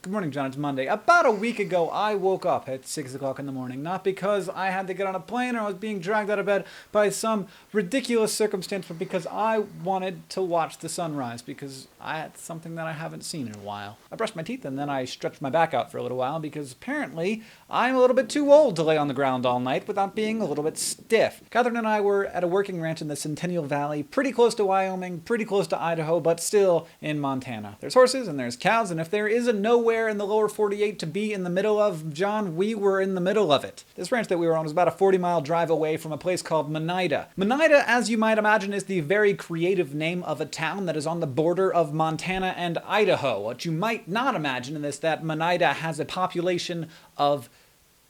Good morning, John. It's Monday. About a week ago, I woke up at 6 o'clock in the morning, not because I had to get on a plane or I was being dragged out of bed by some ridiculous circumstance, but because I wanted to watch the sunrise, because I had something that I haven't seen in a while. I brushed my teeth and then I stretched my back out for a little while because apparently I'm a little bit too old to lay on the ground all night without being a little bit stiff. Catherine and I were at a working ranch in the Centennial Valley, pretty close to Wyoming, pretty close to Idaho, but still in Montana. There's horses and there's cows, and if there is a nowhere in the lower 48 to be in the middle of, John, we were in the middle of it. This ranch that we were on was about a 40-mile drive away from a place called Monida. Monida, as you might imagine, is the very creative name of a town that is on the border of Montana and Idaho. What you might not imagine is that Monida has a population of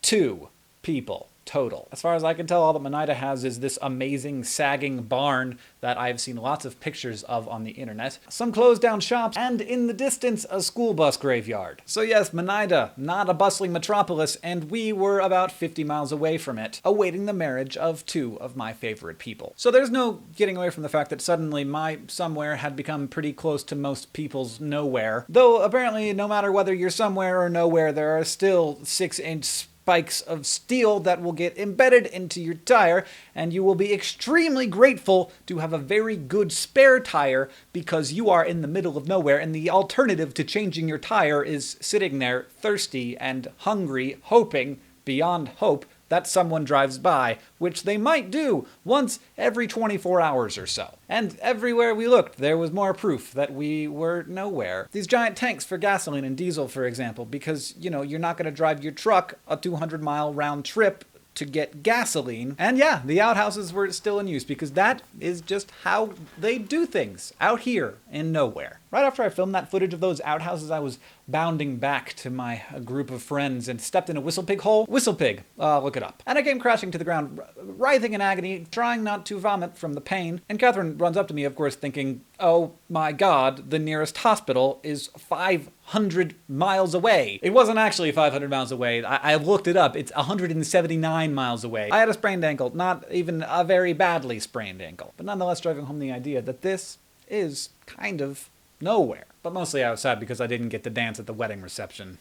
2 people total. As far as I can tell, all that Monida has is this amazing sagging barn that I've seen lots of pictures of on the internet, some closed down shops, and in the distance, a school bus graveyard. So yes, Monida, not a bustling metropolis, and we were about 50 miles away from it, awaiting the marriage of 2 of my favorite people. So there's no getting away from the fact that suddenly my somewhere had become pretty close to most people's nowhere. Though apparently, no matter whether you're somewhere or nowhere, there are still 6-inch spikes of steel that will get embedded into your tire, and you will be extremely grateful to have a very good spare tire because you are in the middle of nowhere, and the alternative to changing your tire is sitting there thirsty and hungry, hoping beyond hope that someone drives by, which they might do once every 24 hours or so. And everywhere we looked, there was more proof that we were nowhere. These giant tanks for gasoline and diesel, for example, because, you're not going to drive your truck a 200-mile round trip to get gasoline. And yeah, the outhouses were still in use because that is just how they do things out here in nowhere. Right after I filmed that footage of those outhouses, I was bounding back to my group of friends and stepped in a whistle pig hole. Whistle pig, look it up. And I came crashing to the ground, writhing in agony, trying not to vomit from the pain. And Catherine runs up to me, of course, thinking, oh my God, the nearest hospital is 500 miles away. It wasn't actually 500 miles away. I looked it up. It's 179 miles away. I had a sprained ankle, not even a very badly sprained ankle. But nonetheless, driving home the idea that this is kind of nowhere. But mostly I was sad because I didn't get to dance at the wedding reception.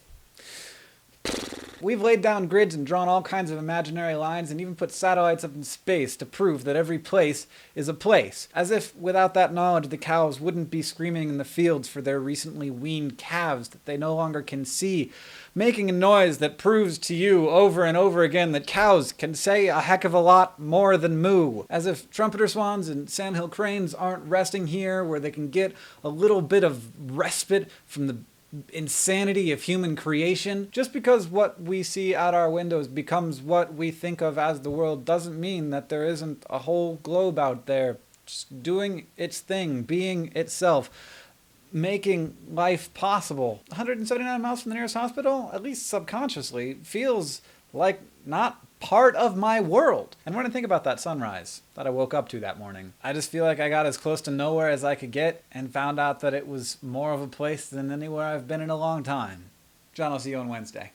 We've laid down grids and drawn all kinds of imaginary lines and even put satellites up in space to prove that every place is a place. As if without that knowledge the cows wouldn't be screaming in the fields for their recently weaned calves that they no longer can see, making a noise that proves to you over and over again that cows can say a heck of a lot more than moo. As if trumpeter swans and sandhill cranes aren't resting here where they can get a little bit of respite from the insanity of human creation. Just because what we see out our windows becomes what we think of as the world doesn't mean that there isn't a whole globe out there just doing its thing, being itself, making life possible. 179 miles from the nearest hospital, at least subconsciously, feels like not part of my world. And when I think about that sunrise that I woke up to that morning, I just feel like I got as close to nowhere as I could get and found out that it was more of a place than anywhere I've been in a long time. John, I'll see you on Wednesday.